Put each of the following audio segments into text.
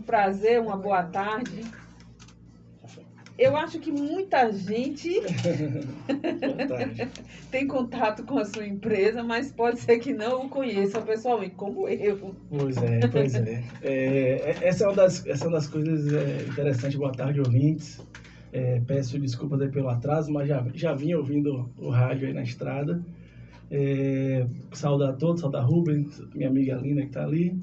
prazer, uma boa tarde. Eu acho que muita gente tem contato com a sua empresa, mas pode ser que não o conheça pessoalmente, como eu. Pois é. Essa é uma das coisas interessantes. Boa tarde, ouvintes. Peço desculpas aí pelo atraso, mas já vinha ouvindo o rádio aí na estrada. Saudar a todos, saudar a Rubens, minha amiga Lina que está ali.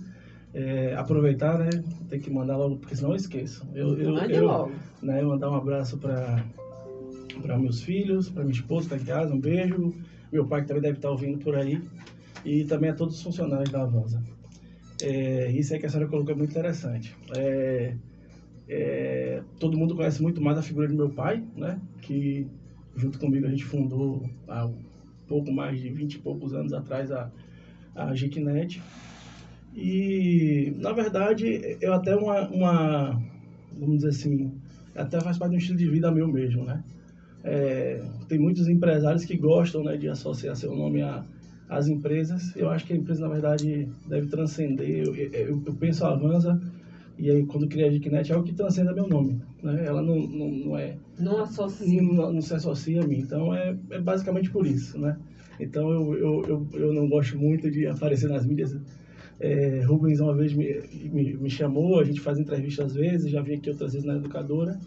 Aproveitar, né? Tem que mandar logo, porque senão eu esqueço. Mande logo. Né, mandar um abraço para meus filhos, para minha esposa que está em casa, um beijo. Meu pai que também deve estar ouvindo por aí. E também a todos os funcionários da Avanza. Isso aí que a senhora colocou é muito interessante. Todo mundo conhece muito mais a figura do meu pai, né? Que junto comigo a gente fundou há pouco mais de 20 e poucos anos atrás a Geeknet. E, na verdade, eu até vamos dizer assim, até faz parte de um estilo de vida meu mesmo, né? Tem muitos empresários que gostam, né, de associar seu nome às empresas. Eu acho que a empresa, na verdade, deve transcender. Eu penso a Avanza, e aí quando criei a Geeknet é algo que transcenda meu nome, né? Ela não é... Não se associa a mim. Então, é basicamente por isso, né? Então, eu não gosto muito de aparecer nas mídias. Rubens uma vez me chamou, a gente faz entrevista às vezes, já vim aqui outras vezes na Educadora.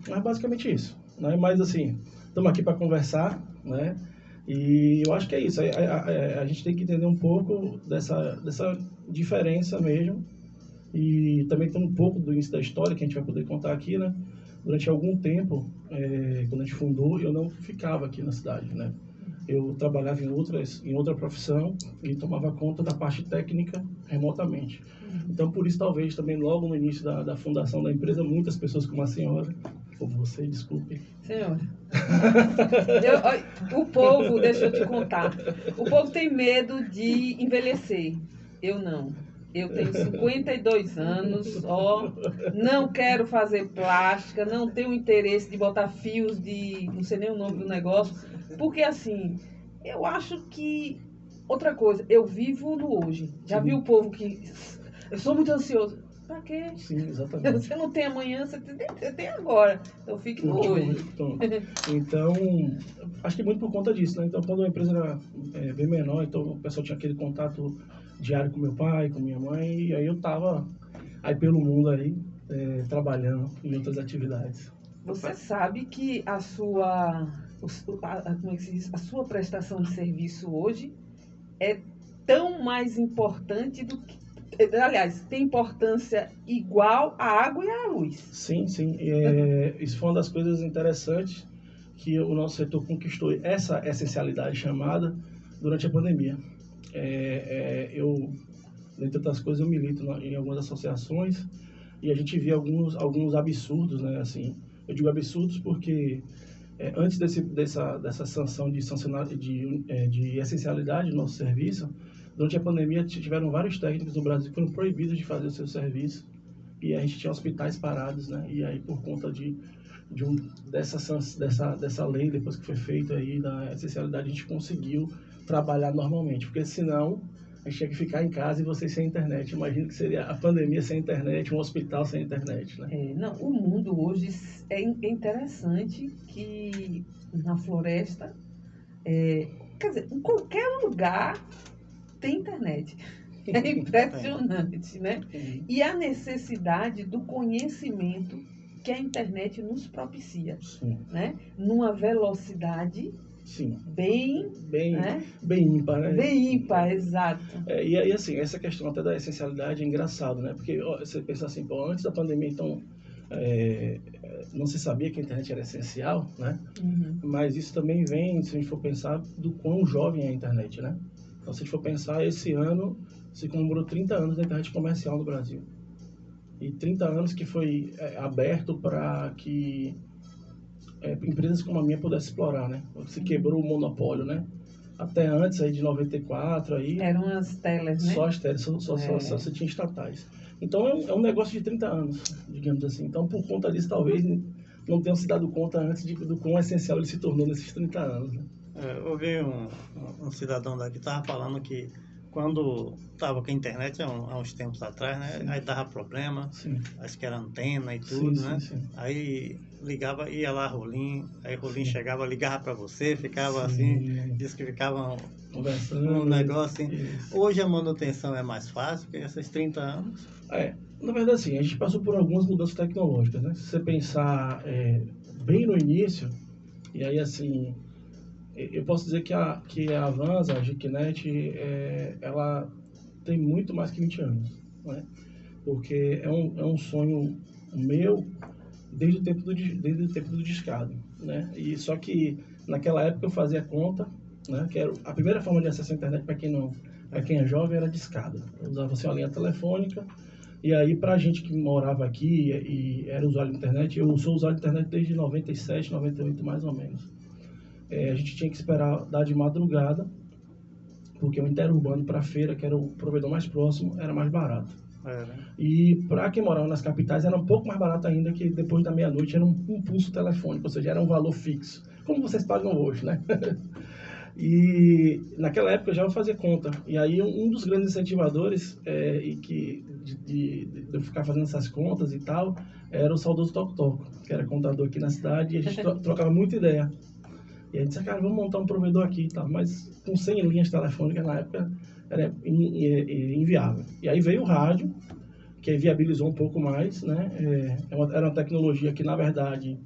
Mas basicamente isso, né? Mas assim, estamos aqui para conversar, né? E eu acho que é isso, a gente tem que entender um pouco dessa diferença mesmo. E também tem um pouco do início da história que a gente vai poder contar aqui, né? Durante algum tempo, quando a gente fundou, eu não ficava aqui na cidade, né? Eu trabalhava em outra profissão e tomava conta da parte técnica remotamente. Então, por isso, talvez, também logo no início da fundação da empresa, muitas pessoas como a senhora, ou você, desculpe. Senhora, o povo, deixa eu te contar, o povo tem medo de envelhecer. Eu não. Eu tenho 52 anos, não quero fazer plástica, não tenho interesse de botar fios não sei nem o nome do negócio, porque assim, eu acho que, outra coisa, eu vivo no hoje. Já viu o povo que, eu sou muito ansioso. Pra quê? Sim, exatamente. Você não tem amanhã, você tem agora, então fique no hoje. Então, acho que muito por conta disso, né? Então, quando a empresa era bem menor, então o pessoal tinha aquele contato diário com meu pai, com minha mãe, e aí eu tava aí pelo mundo aí, trabalhando em outras atividades. Você sabe que como é que se diz? A sua prestação de serviço hoje é tão mais importante do que... Aliás, tem importância igual à água e à luz. Sim. Isso foi uma das coisas interessantes que o nosso setor conquistou, essa essencialidade chamada durante a pandemia. Eu, dentre outras coisas, eu milito em algumas associações e a gente vê alguns absurdos, né? Assim, eu digo absurdos porque antes dessa sanção de essencialidade do nosso serviço, durante a pandemia tiveram vários técnicos no Brasil que foram proibidos de fazer o seu serviço e a gente tinha hospitais parados, né? E aí por conta dessa lei, depois que foi feita aí da essencialidade, a gente conseguiu trabalhar normalmente, porque senão a gente tinha que ficar em casa e vocês sem internet. Imagino que seria a pandemia sem internet, um hospital sem internet, né? O mundo hoje é interessante que na floresta, quer dizer, em qualquer lugar tem internet. É impressionante, né? E a necessidade do conhecimento que a internet nos propicia, né? Numa velocidade... Sim. Bem ímpar, né? Bem ímpar, exato. E aí, assim, essa questão até da essencialidade é engraçado, né? Porque você pensa assim, antes da pandemia, então, não se sabia que a internet era essencial, né? Mas isso também vem, se a gente for pensar, do quão jovem é a internet, né? Então, se a gente for pensar, esse ano se comemorou 30 anos da internet comercial no Brasil. E 30 anos que foi aberto para que empresas como a minha pudessem explorar, né? Se quebrou o monopólio, né? Até antes aí de 94 aí... Eram as telas, né? Só as telas, só você tinha estatais. Então é um negócio de 30 anos, digamos assim. Então por conta disso talvez não tenham se dado conta antes do quão essencial ele se tornou nesses 30 anos, né? Eu vi um cidadão daqui estava falando que quando estava com a internet há uns tempos atrás, né? Sim. Aí dava problema, Sim. acho que era antena e tudo, Sim, né? sim. Aí ligava, ia lá Rolim, aí Rolim chegava, ligava para você, ficava assim, Sim. disse que ficava Conversando. um negócio assim. Isso. Hoje a manutenção é mais fácil, que esses 30 anos. Na verdade, assim, a gente passou por algumas mudanças tecnológicas, né? Se você pensar bem no início, e aí, assim, eu posso dizer que a Avanza, a Geeknet, ela tem muito mais que 20 anos, né? Porque é um sonho meu desde o tempo do discado, né? E só que naquela época eu fazia conta, né? Que era a primeira forma de acesso à internet para quem é jovem era discada. Eu usava assim, uma linha telefônica. E aí, para a gente que morava aqui e era usuário de internet, eu sou usuário de internet desde 97, 98 mais ou menos. A gente tinha que esperar dar de madrugada, porque o interurbano para a feira, que era o provedor mais próximo, era mais barato. E para quem morava nas capitais era um pouco mais barato ainda, que depois da meia-noite era um pulso telefônico, ou seja, era um valor fixo, como vocês pagam hoje, né? E naquela época já eu fazia conta. E aí um dos grandes incentivadores de eu ficar fazendo essas contas e tal era o saudoso Toco Toco, que era contador aqui na cidade, e a gente trocava muita ideia. E a gente disse, cara, vamos montar um provedor aqui e tal, mas com 100 linhas telefônicas na época era inviável. E aí veio o rádio, que viabilizou um pouco mais, né? Era uma tecnologia que, na verdade,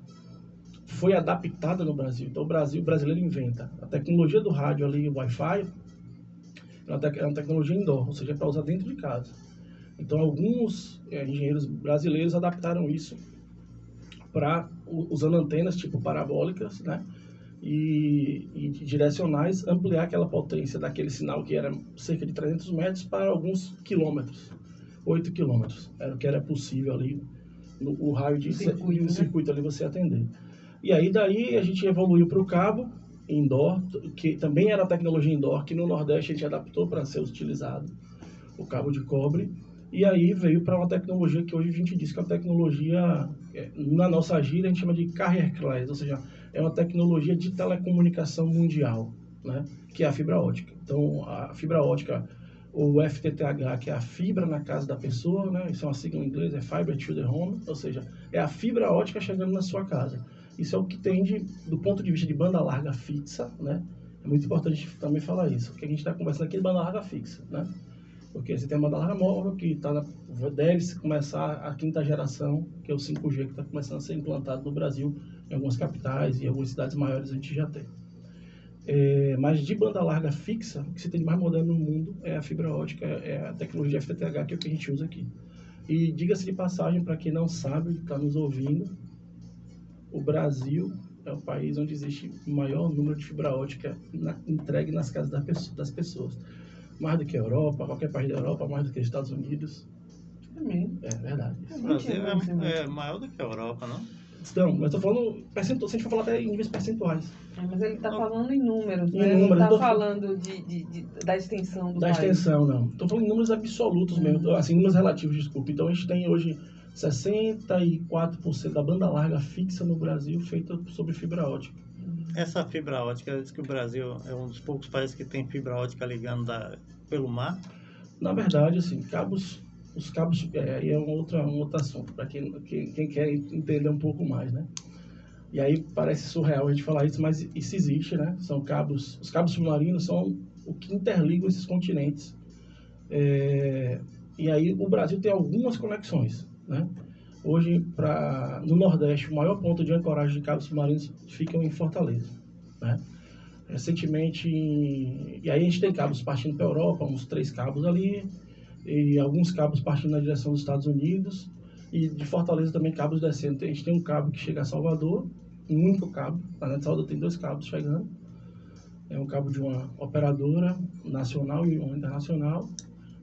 foi adaptada no Brasil. Então, o brasileiro inventa. A tecnologia do rádio ali, o Wi-Fi, é uma tecnologia indoor, ou seja, é para usar dentro de casa. Então, alguns engenheiros brasileiros adaptaram isso usando antenas tipo parabólicas, né? E direcionais, ampliar aquela potência daquele sinal que era cerca de 300 metros para alguns quilômetros, 8 quilômetros. Era o que era possível ali, o raio de circuito ali você atender. E aí daí a gente evoluiu para o cabo indoor, que também era tecnologia indoor, que no Nordeste a gente adaptou para ser utilizado, o cabo de cobre. E aí veio para uma tecnologia que hoje a gente diz que é uma tecnologia, na nossa gíria a gente chama de carrier class, ou seja, é uma tecnologia de telecomunicação mundial, né? Que é a fibra ótica. Então, a fibra ótica, ou FTTH, que é a fibra na casa da pessoa, né? Isso é uma sigla em inglês, é Fiber to the Home, ou seja, é a fibra ótica chegando na sua casa. Isso é o que tem do ponto de vista de banda larga fixa, né? É muito importante também falar isso, porque a gente está conversando aqui de banda larga fixa, né? Porque você tem a banda larga móvel que deve começar a quinta geração, que é o 5G, que está começando a ser implantado no Brasil, em algumas capitais e algumas cidades maiores a gente já tem. Mas de banda larga fixa, o que você tem de mais moderno no mundo é a fibra ótica, é a tecnologia FTTH, que é o que a gente usa aqui. E diga-se de passagem, para quem não sabe, está nos ouvindo, o Brasil é o país onde existe o maior número de fibra ótica entregue nas casas das pessoas. Mais do que a Europa, qualquer país da Europa, mais do que os Estados Unidos. Também. É verdade. O Brasil é maior do que a Europa, não? Não, mas estou falando percentual, se a gente for falar até em níveis percentuais. Mas ele está falando em números, em né? Números, ele não está falando da extensão do país. Da extensão, não. Estou falando em números absolutos mesmo, assim, números relativos, desculpa. Então a gente tem hoje 64% da banda larga fixa no Brasil feita sobre fibra ótica. Essa fibra ótica, diz que o Brasil é um dos poucos países que tem fibra ótica ligando pelo mar? Na verdade, assim, os cabos aí é um outro assunto, para quem quer entender um pouco mais, né? E aí parece surreal a gente falar isso, mas isso existe, né? Os cabos submarinos são o que interligam esses continentes. E aí o Brasil tem algumas conexões, né? Hoje, no Nordeste, o maior ponto de ancoragem de cabos submarinos fica em Fortaleza, né? Recentemente, e aí a gente tem cabos partindo para a Europa, uns 3 cabos ali, e alguns cabos partindo na direção dos Estados Unidos, e de Fortaleza também cabos descendo. A gente tem um cabo que chega a Salvador, um único cabo, na Salvador tem 2 cabos chegando, é um cabo de uma operadora nacional e uma internacional,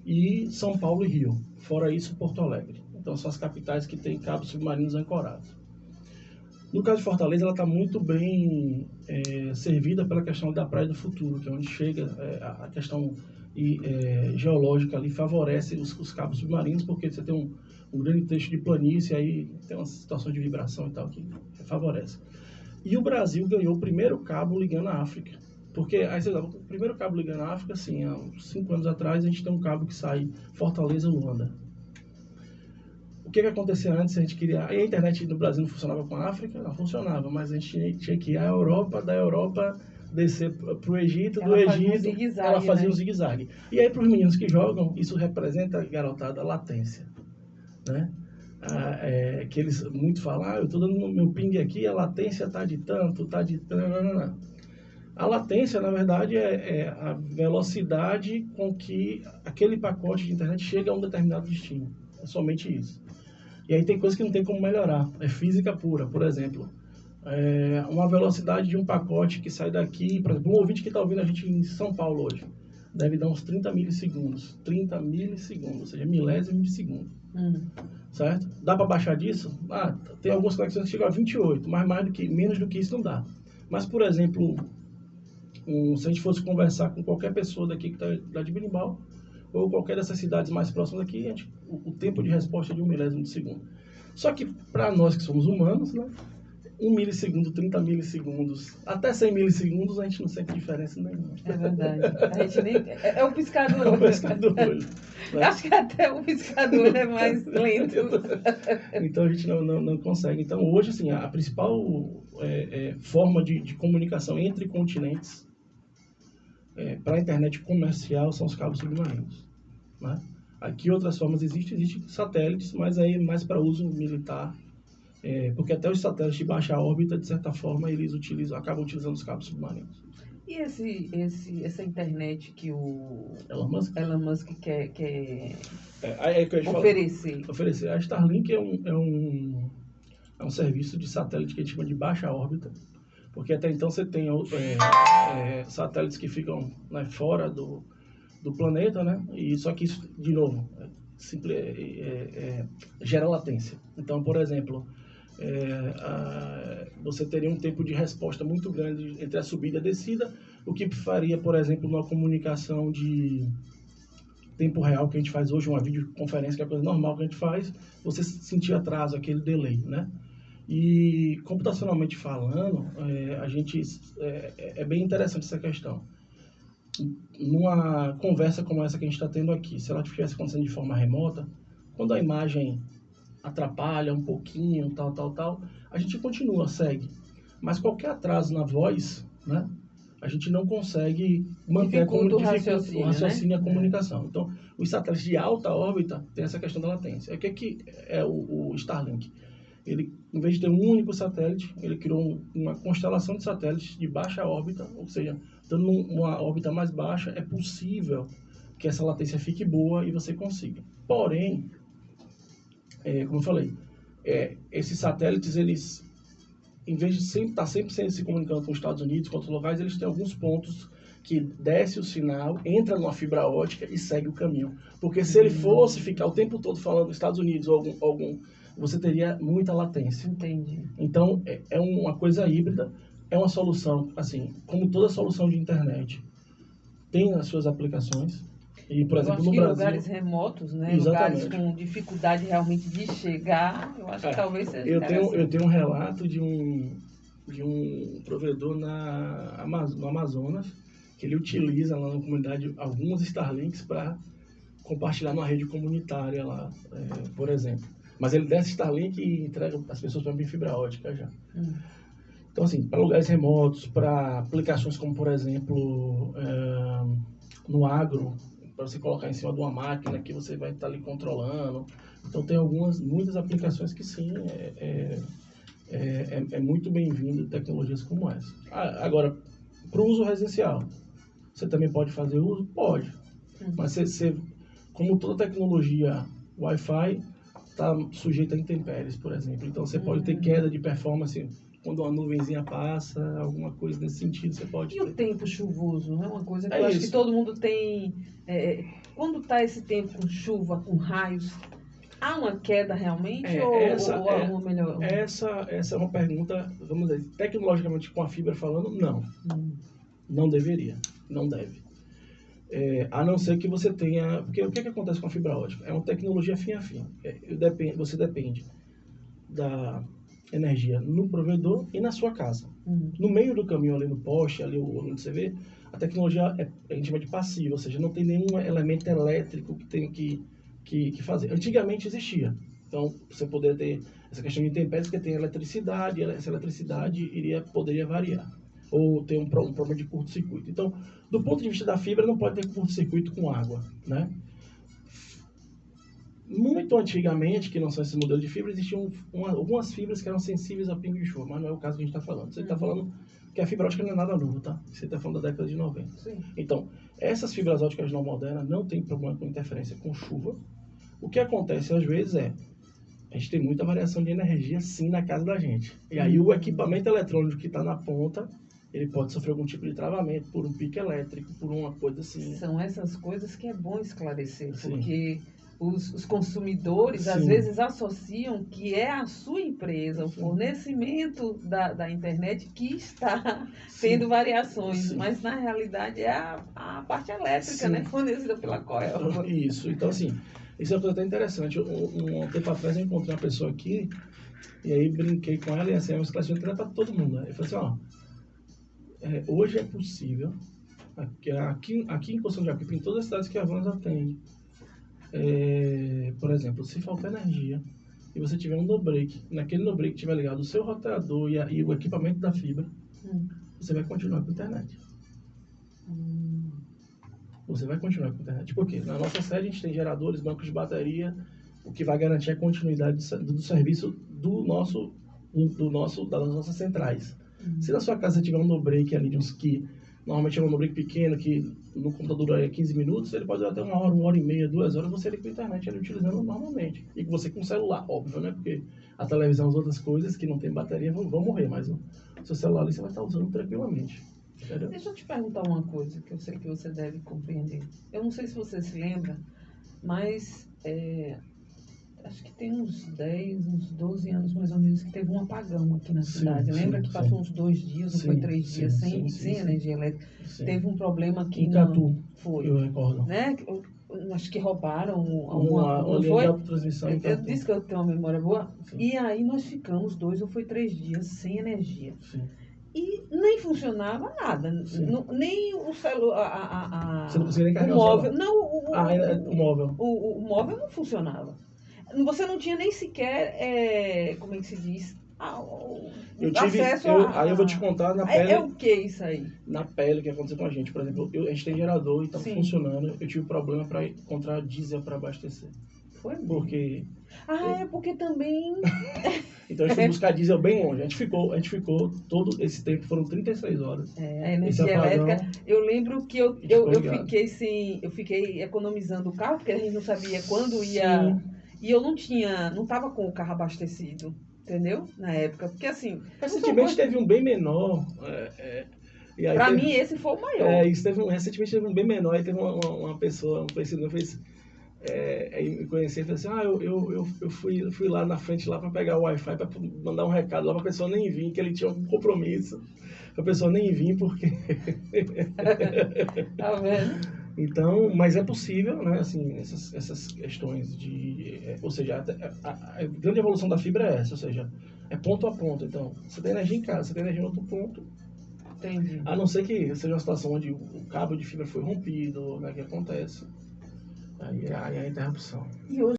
e São Paulo e Rio, fora isso Porto Alegre. Então são as capitais que têm cabos submarinos ancorados. No caso de Fortaleza, ela está muito bem servida pela questão da Praia do Futuro, que é onde chega a questão geológica ali, favorece os cabos submarinos, porque você tem um grande trecho de planície, aí tem uma situação de vibração e tal que favorece. E o Brasil ganhou o primeiro cabo ligando a África, Porque, aí você dá, o primeiro cabo ligando a África, assim, há uns 5 anos atrás, a gente tem um cabo que sai Fortaleza-Luanda. O que acontecia antes? A gente queria... A internet no Brasil não funcionava com a África? Não funcionava, mas a gente tinha que ir à Europa, da Europa descer para o Egito, do Egito ela fazia um zigue-zague. E aí, para os meninos que jogam, isso representa, garotada, latência, né? Que eles muito falam, eu estou dando meu ping aqui, a latência está de tanto, está de tanto, não. A latência, na verdade, é a velocidade com que aquele pacote de internet chega a um determinado destino. É somente isso. E aí tem coisas que não tem como melhorar. É física pura, por exemplo. Uma velocidade de um pacote que sai daqui, por exemplo, um ouvinte que está ouvindo a gente em São Paulo hoje, deve dar uns 30 milissegundos. 30 milissegundos, ou seja, milésimo de segundo. Certo? Dá para baixar disso? Tem algumas conexões que chegam a 28, mas menos do que isso não dá. Mas, por exemplo, se a gente fosse conversar com qualquer pessoa daqui que está de Berimbau, ou qualquer dessas cidades mais próximas aqui, o tempo de resposta é de 1 milésimo de segundo. Só que, para nós que somos humanos, né, 1 milissegundo, 30 milissegundos, até 100 milissegundos, a gente não sente diferença nenhuma. É verdade. A gente nem... É o piscar do olho. É o piscar do olho. Né? Acho que até o piscar do olho é mais lento. Então, a gente não consegue. Então, hoje, assim, a principal forma de comunicação entre continentes para a internet comercial são os cabos submarinos. Né? Aqui outras formas existem satélites, mas aí mais para uso militar, porque até os satélites de baixa órbita, de certa forma, eles acabam utilizando os cabos submarinos. E essa internet que o Elon Musk quer oferecer? A Starlink é um serviço de satélite que a gente chama de baixa órbita, porque até então você tem satélites que ficam, né, fora do planeta, né? E só que isso, de novo, gera latência. Então, por exemplo, você teria um tempo de resposta muito grande entre a subida e a descida, o que faria, por exemplo, uma comunicação de tempo real que a gente faz hoje, uma videoconferência, que é a coisa normal que a gente faz, você sentir atraso, aquele delay, né? E, computacionalmente falando, é bem interessante essa questão. Numa conversa como essa que a gente está tendo aqui, se ela estivesse acontecendo de forma remota, quando a imagem atrapalha um pouquinho, tal, a gente continua, segue. Mas qualquer atraso na voz, né, a gente não consegue manter o raciocínio e a comunicação. Então, os satélites de alta órbita têm essa questão da latência. O que é o Starlink? Ele, em vez de ter um único satélite, ele criou uma constelação de satélites de baixa órbita, ou seja, estando numa órbita mais baixa, é possível que essa latência fique boa e você consiga. Porém, como eu falei, esses satélites, eles, em vez de estar sempre se comunicando com os Estados Unidos, com outros locais, eles têm alguns pontos que desce o sinal, entra numa fibra ótica e segue o caminho. Porque se ele fosse ficar o tempo todo falando dos Estados Unidos ou você teria muita latência. Entendi. Então, é uma coisa híbrida, é uma solução, assim, como toda solução de internet, tem as suas aplicações. E, por exemplo, no Brasil... lugares remotos, né? Exatamente. Lugares com dificuldade realmente de chegar, eu acho que talvez seja eu tenho um relato de um provedor no Amazonas, que ele utiliza lá na comunidade alguns Starlinks para compartilhar numa rede comunitária lá, por exemplo. Mas ele desce Starlink e entrega as pessoas para fibra ótica já. Então, assim, para lugares remotos, para aplicações como, por exemplo, no agro, para você colocar em cima de uma máquina que você vai estar ali controlando. Então, tem muitas aplicações que sim, é muito bem-vindo tecnologias como essa. Agora, para o uso residencial, você também pode fazer uso? Pode. Mas como toda tecnologia Wi-Fi, está sujeita a intempéries, por exemplo. Então, você pode ter queda de performance quando uma nuvenzinha passa, alguma coisa nesse sentido, você pode ter. E o tempo chuvoso, não é uma coisa que eu acho que todo mundo tem... quando está esse tempo com chuva, com raios, há uma queda realmente ou há uma melhor? Essa é uma pergunta, vamos dizer, tecnologicamente com a fibra falando, não. Não deveria, não deve. A não ser que você tenha... Porque o que acontece com a fibra ótica? É uma tecnologia fim a fim. Você depende da energia no provedor e na sua casa. No meio do caminho, ali no poste, ali onde você vê, a tecnologia a gente chama de passiva, ou seja, não tem nenhum elemento elétrico que tem que fazer. Antigamente existia. Então, você poderia ter essa questão de intempéries, porque tem eletricidade, essa eletricidade poderia variar. Ou ter um problema de curto-circuito. Então, do ponto de vista da fibra, não pode ter curto-circuito com água, né? Muito antigamente, que não são esses modelos de fibra, existiam algumas fibras que eram sensíveis a pingo de chuva, mas não é o caso que a gente está falando. Você está falando que a fibra ótica não é nada novo, tá? Você está falando da década de 90. Sim. Então, essas fibras óticas não modernas não tem problema com interferência com chuva. O que acontece às vezes a gente tem muita variação de energia sim na casa da gente. E aí o equipamento eletrônico que está na ponta, ele pode sofrer algum tipo de travamento por um pico elétrico, por uma coisa assim. São essas coisas que é bom esclarecer, Sim. Porque os consumidores às Sim. vezes associam que é a sua empresa, o Sim. fornecimento da internet que está Sim. tendo variações, Sim. mas na realidade é a parte elétrica, Sim. né, fornecida pela Coelba. Isso, então assim, isso é uma coisa até interessante. Um tempo atrás eu encontrei uma pessoa aqui, e aí brinquei com ela, e assim, é uma esclarecimento para todo mundo, né? Eu falei assim, hoje é possível, aqui em Poção de Jacuípe, em todas as cidades que a Havana atende, por exemplo, se faltar energia e você tiver um no-break, naquele no-break tiver ligado o seu roteador e o equipamento da fibra, você vai continuar com a internet. Você vai continuar com a internet. Por quê? Na nossa sede a gente tem geradores, bancos de bateria, o que vai garantir a continuidade do serviço das nossas centrais. Se na sua casa tiver um no-break ali de uns que normalmente é um no-break pequeno, que no computador dura 15 minutos, ele pode durar até 1 hora e meia, 2 horas, você liga com a internet ali utilizando normalmente. E você com o celular, óbvio, né? Porque a televisão e as outras coisas que não tem bateria vão morrer, mas o seu celular ali você vai estar usando tranquilamente. Entendeu? Deixa eu te perguntar uma coisa que eu sei que você deve compreender. Eu não sei se você se lembra, mas acho que tem uns 12 anos mais ou menos que teve um apagão aqui na cidade. Lembra que passou uns 2 dias, não foi 3 dias sem energia elétrica? Sim. Teve um problema aqui Em Catu, foi, eu recordo. né? Acho que roubaram Uma não linha foi? de alta transmissão em Eu Catu. disse que eu tenho uma memória boa. Sim. E aí nós ficamos 2 ou foi 3 dias sem energia. Sim. E nem funcionava nada. Nem o celular. Você não conseguia nem carregar o móvel. o celular? Não, o móvel. O móvel não funcionava. Você não tinha nem sequer, como é que se diz? Acesso Aí eu vou te contar na pele. É o que isso aí? Na pele que aconteceu com a gente. Por exemplo, a gente tem gerador e estava funcionando. Eu tive problema para encontrar diesel para abastecer. Foi mesmo? Porque. Porque também. Então a gente foi buscar diesel bem longe. A gente ficou todo esse tempo, foram 36 horas. A energia elétrica. Eu lembro que eu fiquei economizando o carro, porque a gente não sabia quando ia. Sim. E eu não estava com o carro abastecido, entendeu? Na época. Porque assim. Recentemente teve um bem menor. Para mim, esse foi o maior. Recentemente teve um bem menor. Aí teve uma pessoa, um conhecido, me conhecer e falou assim: eu fui lá na frente lá para pegar o Wi-Fi, para mandar um recado lá para a pessoa nem vir, que ele tinha um compromisso. A pessoa nem vir porque. Tá vendo? Então, mas é possível, né, assim, essas questões ou seja, a grande evolução da fibra é essa, ou seja, é ponto a ponto. Então, você tem energia em casa, você tem energia em outro ponto. Entendi. A não ser que seja uma situação onde o cabo de fibra foi rompido, né, que acontece. Aí é a interrupção. E hoje